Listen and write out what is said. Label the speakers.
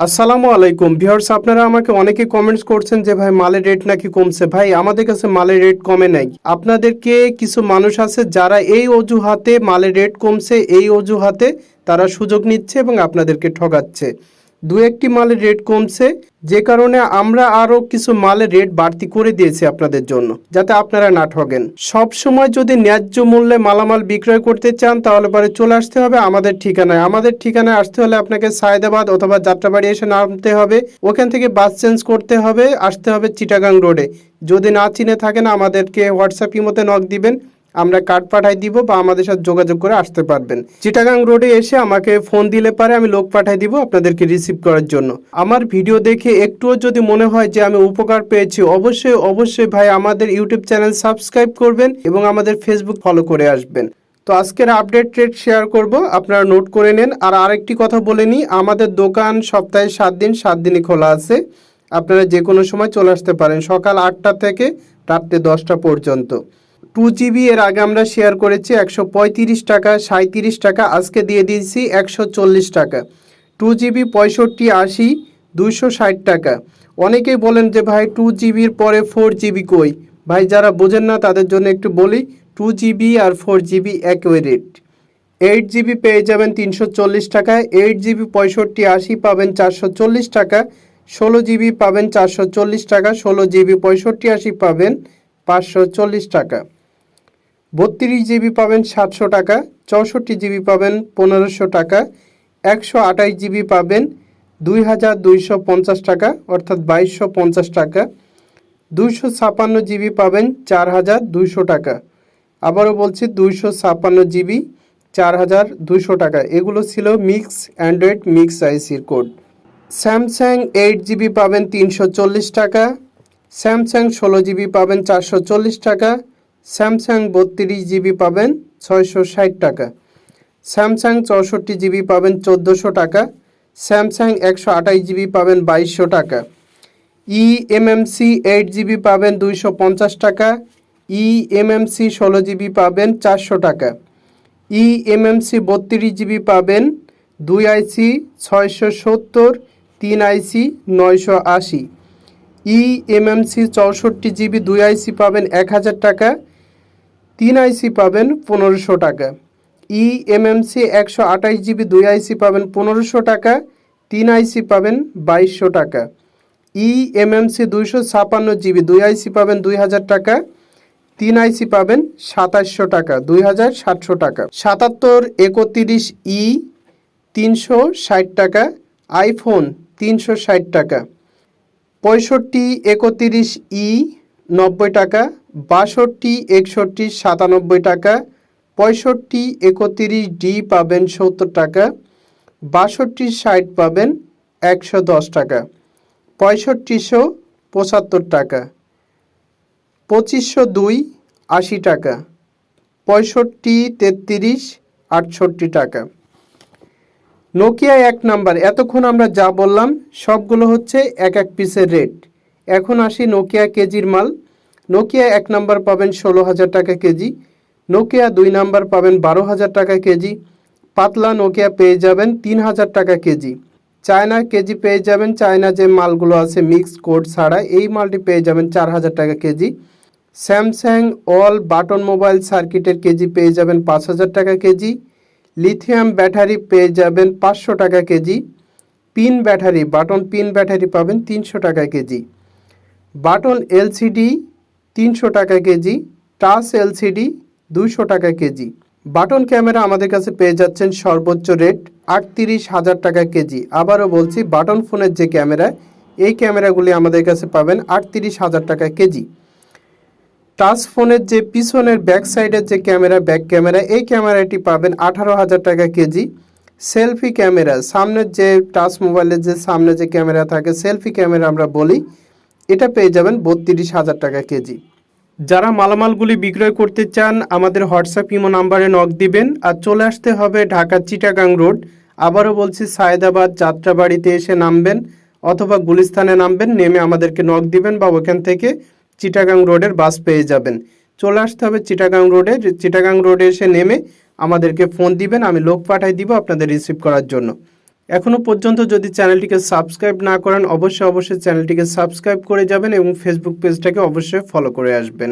Speaker 1: আসসালামু আলাইকুম ভিউয়ার্স, আপনারা আমাকে অনেকে কমেন্টস করছেন যে ভাই মালের রেট নাকি কমছে। ভাই আমাদের কাছে মালের রেট কমে নাই। আপনাদেরকে কিছু মানুষ আছে যারা এই অজুহাতে মালের রেট কমছে, এই অজুহাতে তারা সুযোগ নিচ্ছে এবং আপনাদেরকে ঠকাচ্ছে। দু একটি মালের রেট কমছে, যে কারণে আমরা আরও কিছু মালের রেট বাড়তি করে দিয়েছি আপনাদের জন্য, যাতে আপনারা না ঠকেন। সব সময় যদি ন্যায্য মূল্যে মালামাল বিক্রয় করতে চান তাহলে পরে চলে আসতে হবে আমাদের ঠিকানায়। আমাদের ঠিকানায় আসতে হলে আপনাকে সায়েদাবাদ অথবা যাত্রাবাড়ি এসে নামতে হবে, ওখান থেকে বাস চেঞ্জ করতে হবে, আসতে হবে চিটাগাং রোডে। যদি না চিনে থাকেন আমাদেরকে হোয়াটসঅ্যাপ ইমোতে নক দিবেন, আমরা কার্ড পাঠাই দিব বা আমাদের সাথে যোগাযোগ করে আসতে পারবেন। চিটাগাং রোডে এসে আমাকে ফোন দিলে পারে আমি লোক পাঠাই দিব আপনাদেরকে রিসিভ করার জন্য। আমার ভিডিও দেখে একটুও যদি মনে হয় যে আমি উপকার পেয়েছি, অবশ্যই অবশ্যই ভাই আমাদের ইউটিউব চ্যানেল সাবস্ক্রাইব করবেন এবং আমাদের ফেসবুক ফলো করে আসবেন। তো আজকের আপডেট রেট শেয়ার করব, আপনারা নোট করে নেন। আর আরেকটি কথা বলে নিই, আমাদের দোকান সপ্তাহে 7 দিন 7 দিনই খোলা আছে। আপনারা যে কোনো সময় চলে আসতে পারেন, সকাল 8টা থেকে রাত্রে 10টা পর্যন্ত। 2GB এর আগে আমরা শেয়ার করেছি 135 টাকা, 37 টাকা, আজকে দিয়ে দিয়েছি 140 টাকা। 2GB 65, 80, 260 টাকা। অনেকেই বলেন যে ভাই 2GBর পরে 4GB কই? ভাই যারা বোঝেন না তাদের জন্য একটু বলি, 2GB আর 4GB একই রেট। 8GB পেয়ে যাবেন 340 টাকায়, 8GB 65, 80 পাবেন 440 টাকা, 16GB পাবেন 440 টাকা, 16GB 65, 80 পাবেন 540 টাকা, 32GB পাবেন 700 টাকা, 64GB পাবেন 1500 টাকা, 128GB পাবেন 2250 টাকা অর্থাৎ 2250 টাকা, 256GB পাবেন 4200 টাকা। আবারও বলছি 256GB 4200 টাকা। এগুলো ছিল মিক্স অ্যান্ড্রয়েড মিক্স আইসির কোড। স্যামসাং 8GB পাবেন 340 টাকা, স্যামসাং 16GB পাবেন 440 টাকা, স্যামসাং 32GB পাবেন 660 টাকা, স্যামসাং 64GB পাবেন 1400 টাকা, স্যামসাং 128GB পাবেন 2200 টাকা, eMMC 8GB পাবেন 250 টাকা, eMMC 16GB পাবেন 400 টাকা, eMMC 32GB পাবেন 2 আইসি 670, 3 আইসি 980, eMMC 64GB 2 আইসি পাবেন 1000 টাকা, 3 আইসি পাবেন 1500 টাকা, eMMC 128GB 2 আইসি পাবেন 1500 টাকা, 3 আইসি পাবেন 2200 টাকা, eMMC 256GB 2 আইসি পাবেন 2000 টাকা, 3 আইসি পাবেন 2700 টাকা, 2700 টাকা, 7731E 360 টাকা, আইফোন 360 টাকা, 6531E 90 টাকা, 6261 97 টাকা, 6531D পাবেন 70 টাকা, 6260 পাবেন 110 টাকা, 6575 টাকা, 2502 80 টাকা, 6533 68 টাকা। নোকিয়া 1 নাম্বার, এতক্ষণ আমরা যা বললাম সবগুলো হচ্ছে এক এক পিসের রেট। এখন আসি নোকিয়া কেজির মাল। নোকিয়া 1 নাম্বার পাবেন 16,000 টাকা কেজি, নোকিয়া 2 নাম্বার পাবেন 12,000 টাকা কেজি, পাতলা নোকিয়া পেয়ে যাবেন 3,000 টাকা কেজি, চায়না কেজি পেয়ে যাবেন, চায়না যে মালগুলো আছে মিক্স কোড ছাড়া এই মালটি পেয়ে যাবেন 4,000 টাকা KG, Samsung all button mobile সার্কিটের কেজি পেয়ে যাবেন 5,000 টাকা কেজি, লিথিয়াম ব্যাটারি পেয়ে যাবেন 500 টাকা KG, pin battery button pin battery পাবেন 300 টাকা কেজি, বাটন এলসিডি 300 টাকা কেজি, টাচ এলসিডি 200 টাকা কেজি। বাটন ক্যামেরা আমাদের কাছে পেয়ে যাচ্ছেন সর্বোচ্চ রেট 38,000 টাকা কেজি। আবারও বলছি, বাটন ফোনের যে ক্যামেরা, এই ক্যামেরাগুলি আমাদের কাছে পাবেন 38,000 টাকা কেজি। টাচ ফোনের যে পিছনের ব্যাক সাইডের যে ক্যামেরা, ব্যাক ক্যামেরা, এই ক্যামেরাটি পাবেন 18,000 টাকা কেজি। সেলফি ক্যামেরা, সামনের যে টাচ মোবাইলের যে সামনে যে ক্যামেরা থাকে, সেলফি ক্যামেরা আমরা বলি, এটা পেয়ে যাবেন 32,000 টাকা কেজি। যারা মালামালগুলি বিক্রয় করতে চান আমাদের হোয়াটসঅ্যাপ ইমো নাম্বারে নক দিবেন আর চলে আসতে হবে ঢাকা চিটাগাং রোড। আবারও বলছি, সায়েদাবাদ যাত্রাবাড়িতে এসে নামবেন অথবা গুলিস্তানে নামবেন, নেমে আমাদেরকে নক দিবেন বা ওখান থেকে চিটাগাং রোডের বাস পেয়ে যাবেন। চলে আসতে হবে চিটাগাং রোডে। চিটাগাং রোডে এসে নেমে আমাদেরকে ফোন দিবেন, আমি লোক পাঠাই দিব আপনাদের রিসিভ করার জন্য। এখনো পর্যন্ত যদি চ্যানেলটিকে সাবস্ক্রাইব না করেন অবশ্যই চ্যানেলটিকে সাবস্ক্রাইব করে যাবেন এবং ফেসবুক পেজটাকে অবশ্যই ফলো করে আসবেন।